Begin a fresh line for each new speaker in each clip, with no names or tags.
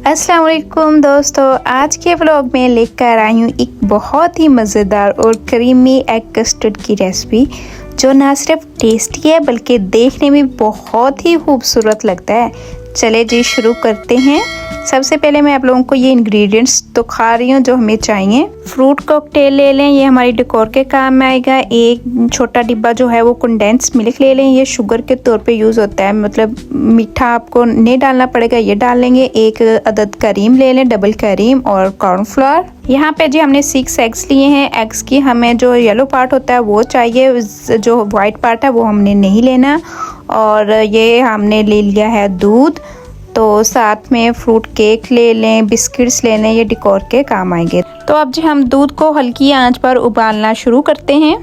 अस्सलाम वालेकुम दोस्तों, आज के व्लॉग में लेकर आई हूँ एक बहुत ही मज़ेदार और क्रीमी एग कस्टर्ड की रेसिपी जो ना सिर्फ टेस्टी है बल्कि देखने में बहुत ही खूबसूरत लगता है। चले जी शुरू करते हैं। सबसे पहले मैं आप लोगों को ये इंग्रेडिएंट्स तो खा रही हूँ जो हमें चाहिए। फ्रूट कॉकटेल ले लें, ये हमारी डेकोर के काम में आएगा। एक छोटा डिब्बा जो है वो कंडेंस मिल्क ले लें, ये शुगर के तौर पे यूज़ होता है, मतलब मीठा आपको नहीं डालना पड़ेगा, ये डाल लेंगे। एक अदद करीम ले लें, डबल करीम और कॉर्नफ्लोर। यहाँ पे जी हमने 6 एग्स लिए हैं। एग्स की हमें जो येलो पार्ट होता है वो चाहिए, जो वाइट पार्ट है वो हमने नहीं लेना। और ये हमने ले लिया है दूध, तो साथ में फ्रूट केक ले लें, बिस्किट्स ले लें, ये डेकोर के काम आएंगे। तो अब जी हम दूध को हल्की आंच पर उबालना शुरू करते हैं।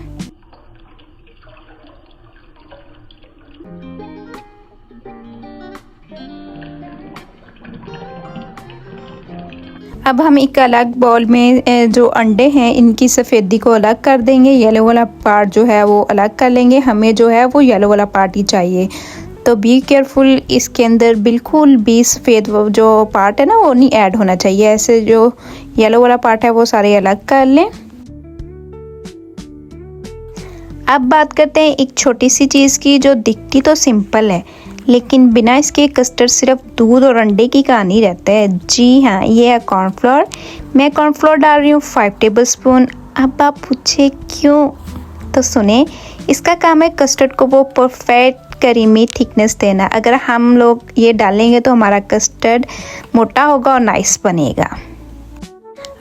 अब हम एक अलग बाउल में जो अंडे हैं इनकी सफ़ेदी को अलग कर देंगे, येलो वाला पार्ट जो है वो अलग कर लेंगे। हमें जो है वो येलो वाला पार्ट ही चाहिए, तो बी केयरफुल, इसके अंदर बिल्कुल भी सफ़ेद जो पार्ट है ना वो नहीं ऐड होना चाहिए। ऐसे जो येलो वाला पार्ट है वो सारे अलग कर लें। अब बात करते हैं एक छोटी सी चीज़ की जो दिखती तो सिंपल है लेकिन बिना इसके कस्टर्ड सिर्फ दूध और अंडे की कहानी रहता है। जी हाँ, ये है कॉर्नफ्लोर। मैं कॉर्नफ्लोर डाल रही हूँ 5 टेबलस्पून। अब आप पूछे क्यों, तो सुने, इसका काम है कस्टर्ड को वो परफेक्ट क्रीमी थिकनेस देना। अगर हम लोग ये डालेंगे तो हमारा कस्टर्ड मोटा होगा और नाइस बनेगा।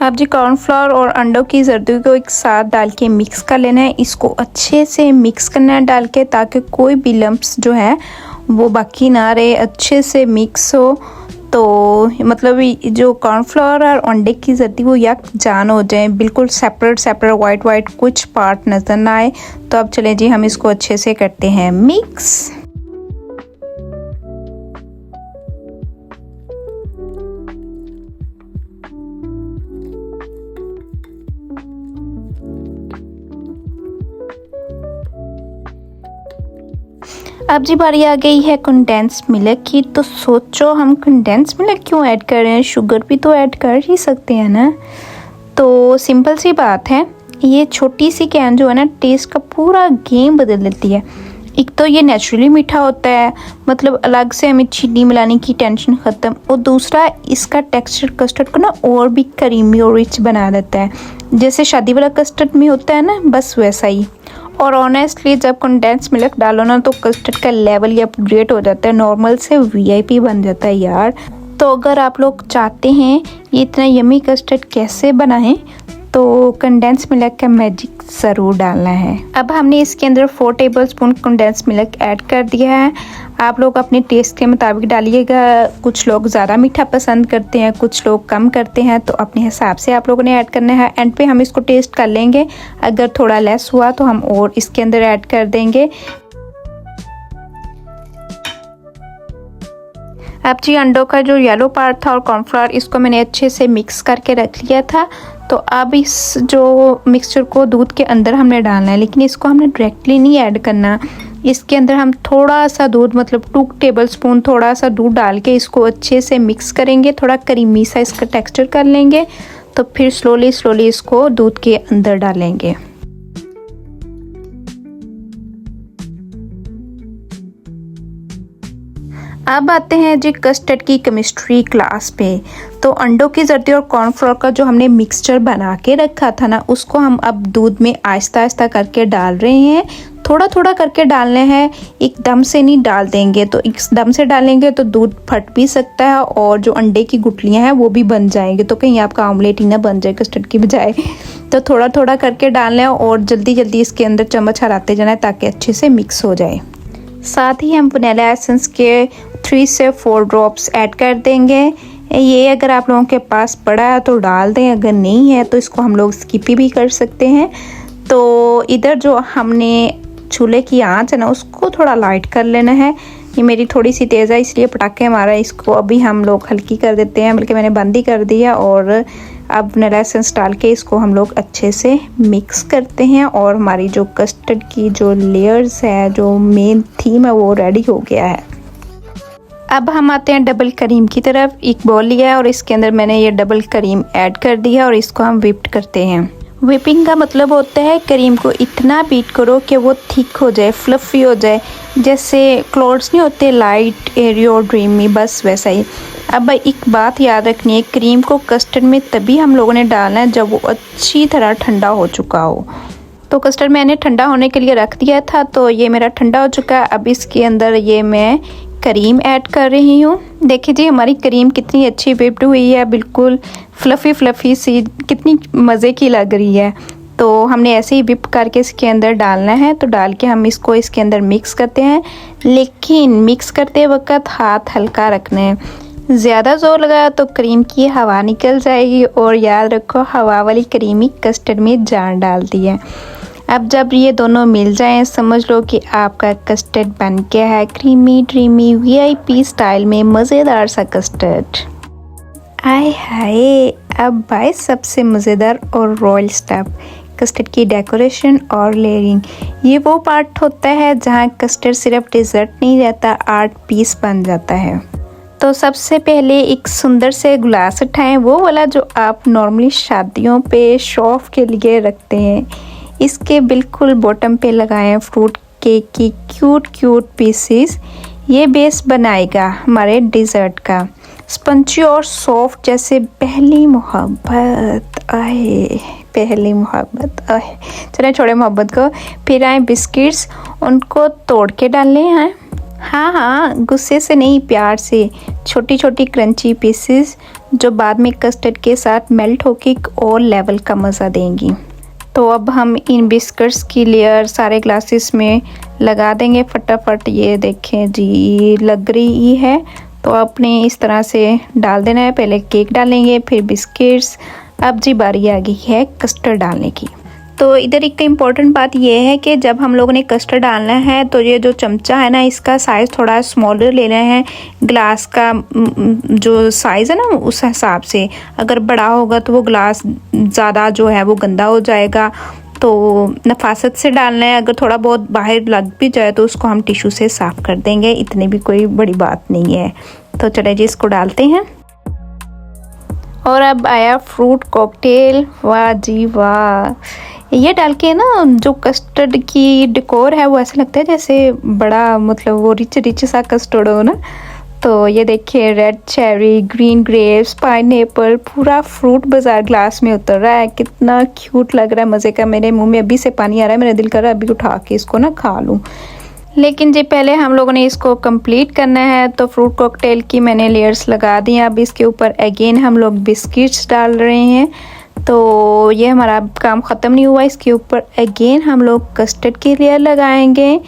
अब जी कॉर्नफ्लोर और अंडों की जर्दी को एक साथ डाल के मिक्स कर लेना है। इसको अच्छे से मिक्स करना है डाल के, ताकि कोई भी लम्प्स जो है वो बाकी ना रहे, अच्छे से मिक्स हो। तो मतलब जो कॉर्नफ्लोर और अंडे की जर्दी वो यक जान हो जाए, बिल्कुल सेपरेट वाइट वाइट कुछ पार्ट नज़र ना आए। तो अब चले जी हम इसको अच्छे से करते हैं मिक्स। अब जी बारी आ गई है कंडेंस मिल्क की। तो सोचो हम कंडेंस मिल्क क्यों ऐड कर रहे हैं, शुगर भी तो ऐड कर ही सकते हैं ना। तो सिंपल सी बात है, ये छोटी सी कैन जो है ना टेस्ट का पूरा गेम बदल देती है। एक तो ये नेचुरली मीठा होता है, मतलब अलग से हमें चीनी मिलाने की टेंशन ख़त्म। और दूसरा इसका टेक्सचर कस्टर्ड को ना और भी क्रीमी और रिच बना देता है, जैसे शादी वाला कस्टर्ड में होता है ना, बस वैसा ही। और ऑनेस्टली जब कंडेंस मिल्क डालो ना तो कस्टर्ड का लेवल ही अपग्रेड हो जाता है, नॉर्मल से वीआईपी बन जाता है यार। तो अगर आप लोग चाहते हैं ये इतना यमी कस्टर्ड कैसे बनाएं, तो कंडेंस मिल्क का मैजिक ज़रूर डालना है। अब हमने इसके अंदर 4 टेबलस्पून कंडेंस मिल्क ऐड कर दिया है। आप लोग अपने टेस्ट के मुताबिक डालिएगा। कुछ लोग ज़्यादा मीठा पसंद करते हैं, कुछ लोग कम करते हैं, तो अपने हिसाब से आप लोगों ने ऐड करना है। एंड पे हम इसको टेस्ट कर लेंगे, अगर थोड़ा लेस हुआ तो हम और इसके अंदर ऐड कर देंगे। अब जी अंडों का जो येलो पार्ट था और कॉर्नफ्लोर, इसको मैंने अच्छे से मिक्स करके रख लिया था। तो अब इस जो मिक्सचर को दूध के अंदर हमने डालना है, लेकिन इसको हमने डायरेक्टली नहीं ऐड करना। इसके अंदर हम थोड़ा सा दूध, मतलब 2 टेबलस्पून थोड़ा सा दूध डाल के इसको अच्छे से मिक्स करेंगे, थोड़ा क्रीमी सा इसका टेक्सचर कर लेंगे। तो फिर स्लोली इसको दूध के अंदर डालेंगे। अब आते हैं जी कस्टर्ड की केमिस्ट्री क्लास पे। तो अंडों की जर्दी और कॉर्नफ्लोर का जो हमने मिक्सचर बना के रखा था ना, उसको हम अब दूध में आहिस्ता आहिस्ता करके डाल रहे हैं। थोड़ा थोड़ा करके डालने हैं, एकदम से नहीं डाल देंगे, तो एकदम से डालेंगे तो दूध फट भी सकता है और जो अंडे की गुठलियाँ हैं वो भी बन जाएंगे, तो कहीं आपका ऑमलेट ही ना बन जाए कस्टर्ड की बजाय। तो थोड़ा थोड़ा करके डालना है और जल्दी इसके अंदर चम्मच हराते जाना है ताकि अच्छे से मिक्स हो जाए। साथ ही हम वनीला एसेंस के 3 से 4 ड्रॉप्स ऐड कर देंगे। ये अगर आप लोगों के पास पड़ा है तो डाल दें, अगर नहीं है तो इसको हम लोग स्किप भी कर सकते हैं। तो इधर जो हमने चूल्हे की आंच है ना उसको थोड़ा लाइट कर लेना है। ये मेरी थोड़ी सी तेज़ है इसलिए पटाखे मारा, इसको अभी हम लोग हल्की कर देते हैं, बल्कि मैंने बंद ही कर दिया। और अब वनीला एसेंस डाल के इसको हम लोग अच्छे से मिक्स करते हैं और हमारी जो कस्टर्ड की जो लेयर्स है, जो मेन थीम है, वो रेडी हो गया है। अब हम आते हैं डबल करीम की तरफ। एक बॉल लिया है और इसके अंदर मैंने ये डबल करीम ऐड कर दिया और इसको हम व्हिप्ड करते हैं। व्हिपिंग का मतलब होता है करीम को इतना बीट करो कि वो थिक हो जाए, फ्लफ़ी हो जाए, जैसे क्लॉड्स नहीं होते लाइट, एरी और ड्रीमी, बस वैसा ही। अब एक बात याद रखनी है, क्रीम को कस्टर्ड में तभी हम लोगों ने डालना है जब वो अच्छी तरह ठंडा हो चुका हो। तो कस्टर्ड मैंने ठंडा होने के लिए रख दिया था, तो ये मेरा ठंडा हो चुका है। अब इसके अंदर ये मैं करीम ऐड कर रही हूँ। देखिए जी हमारी करीम कितनी अच्छी व्हिप्ड हुई है, बिल्कुल फ्लफ़ी सी, कितनी मज़े की लग रही है। तो हमने ऐसे ही व्हिप करके इसके अंदर डालना है। तो डाल के हम इसको इसके अंदर मिक्स करते हैं, लेकिन मिक्स करते वक्त हाथ हल्का रखना है। ज़्यादा ज़ोर लगाया तो क्रीम की हवा निकल जाएगी, और याद रखो हवा वाली क्रीम ही कस्टर्ड में जान डालती है। अब जब ये दोनों मिल जाएं, समझ लो कि आपका कस्टर्ड बन गया है, क्रीमी ड्रीमी VIP स्टाइल में मज़ेदार सा कस्टर्ड। आय हाय, अब भाई सबसे मज़ेदार और रॉयल स्टेप, कस्टर्ड की डेकोरेशन और लेयरिंग। ये वो पार्ट होता है जहाँ कस्टर्ड सिर्फ डिज़र्ट नहीं रहता, आर्ट पीस बन जाता है। तो सबसे पहले एक सुंदर से ग्लास उठाएं, वो वाला जो आप नॉर्मली शादियों पे शो ऑफ के लिए रखते हैं। इसके बिल्कुल बॉटम पे लगाएं फ्रूट केक की क्यूट पीसेस। ये बेस बनाएगा हमारे डिज़र्ट का, स्पंजी और सॉफ्ट जैसे पहली मोहब्बत। आए पहली मोहब्बत, आए चलें छोड़े मोहब्बत को। फिर आए बिस्किट्स, उनको तोड़ के डालने हैं। हाँ, गुस्से से नहीं, प्यार से। छोटी छोटी क्रंची पीसेस जो बाद में कस्टर्ड के साथ मेल्ट होके एक और लेवल का मज़ा देंगी। तो अब हम इन बिस्किट्स की लेयर सारे ग्लासेस में लगा देंगे फटाफट। ये देखें जी लग रही है। तो आपने इस तरह से डाल देना है, पहले केक डालेंगे फिर बिस्किट्स। अब जी बारी आ गई है कस्टर्ड डालने की। तो इधर एक इम्पॉर्टेंट बात यह है कि जब हम लोगों ने कस्टर्ड डालना है तो ये जो चमचा है ना, इसका साइज़ थोड़ा स्मॉलर लेना है। ग्लास का जो साइज़ है ना उस हिसाब से, अगर बड़ा होगा तो वो ग्लास ज़्यादा जो है वो गंदा हो जाएगा। तो नफासत से डालना है, अगर थोड़ा बहुत बाहर लग भी जाए तो उसको हम टिश्यू से साफ़ कर देंगे, इतनी भी कोई बड़ी बात नहीं है। तो चले जी इसको डालते हैं। और अब आया फ्रूट कॉकटेल। वाह जी वाह, ये डाल के ना जो कस्टर्ड की डेकोर है वो ऐसा लगता है जैसे बड़ा, मतलब वो रिच सा कस्टर्ड हो ना। तो ये देखिए red cherry, green grapes, pineapple, पूरा फ्रूट बाजार ग्लास में उतर रहा है। कितना क्यूट लग रहा है, मज़े का। मेरे मुंह में अभी से पानी आ रहा है, मेरा दिल कर रहा है अभी उठा के इसको ना खा लूँ। लेकिन जी पहले हम लोगों ने इसको कंप्लीट करना है। तो फ्रूट कॉकटेल की मैंने लेयर्स लगा दी। अब इसके ऊपर अगेन हम लोग बिस्किट्स डाल रहे हैं। तो ये हमारा काम ख़त्म नहीं हुआ, इसके ऊपर अगेन हम लोग कस्टर्ड की लेयर लगाएंगे।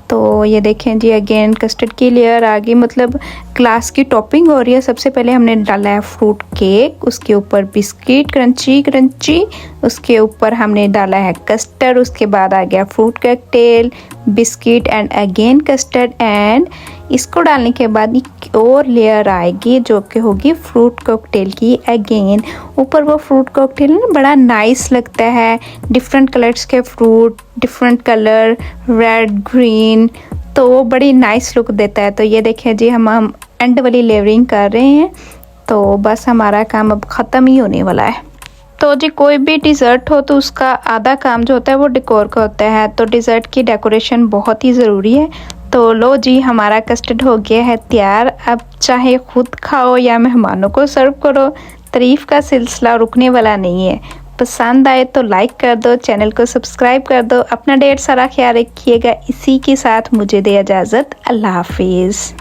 तो ये देखें जी अगेन कस्टर्ड की लेयर आ गई, मतलब ग्लास की टॉपिंग हो रही है। सबसे पहले हमने डाला है फ्रूट केक, उसके ऊपर बिस्किट क्रंची, उसके ऊपर हमने डाला है कस्टर्ड, उसके बाद आ गया fruit cocktail, biscuit and again custard. And इसको डालने के बाद एक और लेयर आएगी जो कि होगी फ्रूट कॉकटेल की अगेन। ऊपर वो फ्रूट कॉकटेल ना बड़ा नाइस लगता है, डिफरेंट कलर्स के fruit, different colour, red green, तो वो बड़ी नाइस लुक देता है। तो ये देखें जी हम एंड वाली लेयरिंग कर रहे हैं। तो बस हमारा काम अब ख़त्म ही होने वाला है। तो जी कोई भी डिज़र्ट हो तो उसका आधा काम जो होता है वो डेकोर का होता है। तो डिज़र्ट की डेकोरेशन बहुत ही ज़रूरी है। तो लो जी हमारा कस्टर्ड हो गया है तैयार। अब चाहे खुद खाओ या मेहमानों को सर्व करो, तारीफ़ का सिलसिला रुकने वाला नहीं है। पसंद आए तो लाइक कर दो, चैनल को सब्सक्राइब कर दो। अपना ढेर सारा ख्याल रखिएगा। इसी के साथ मुझे दे इजाज़त। अल्लाह हाफिज़।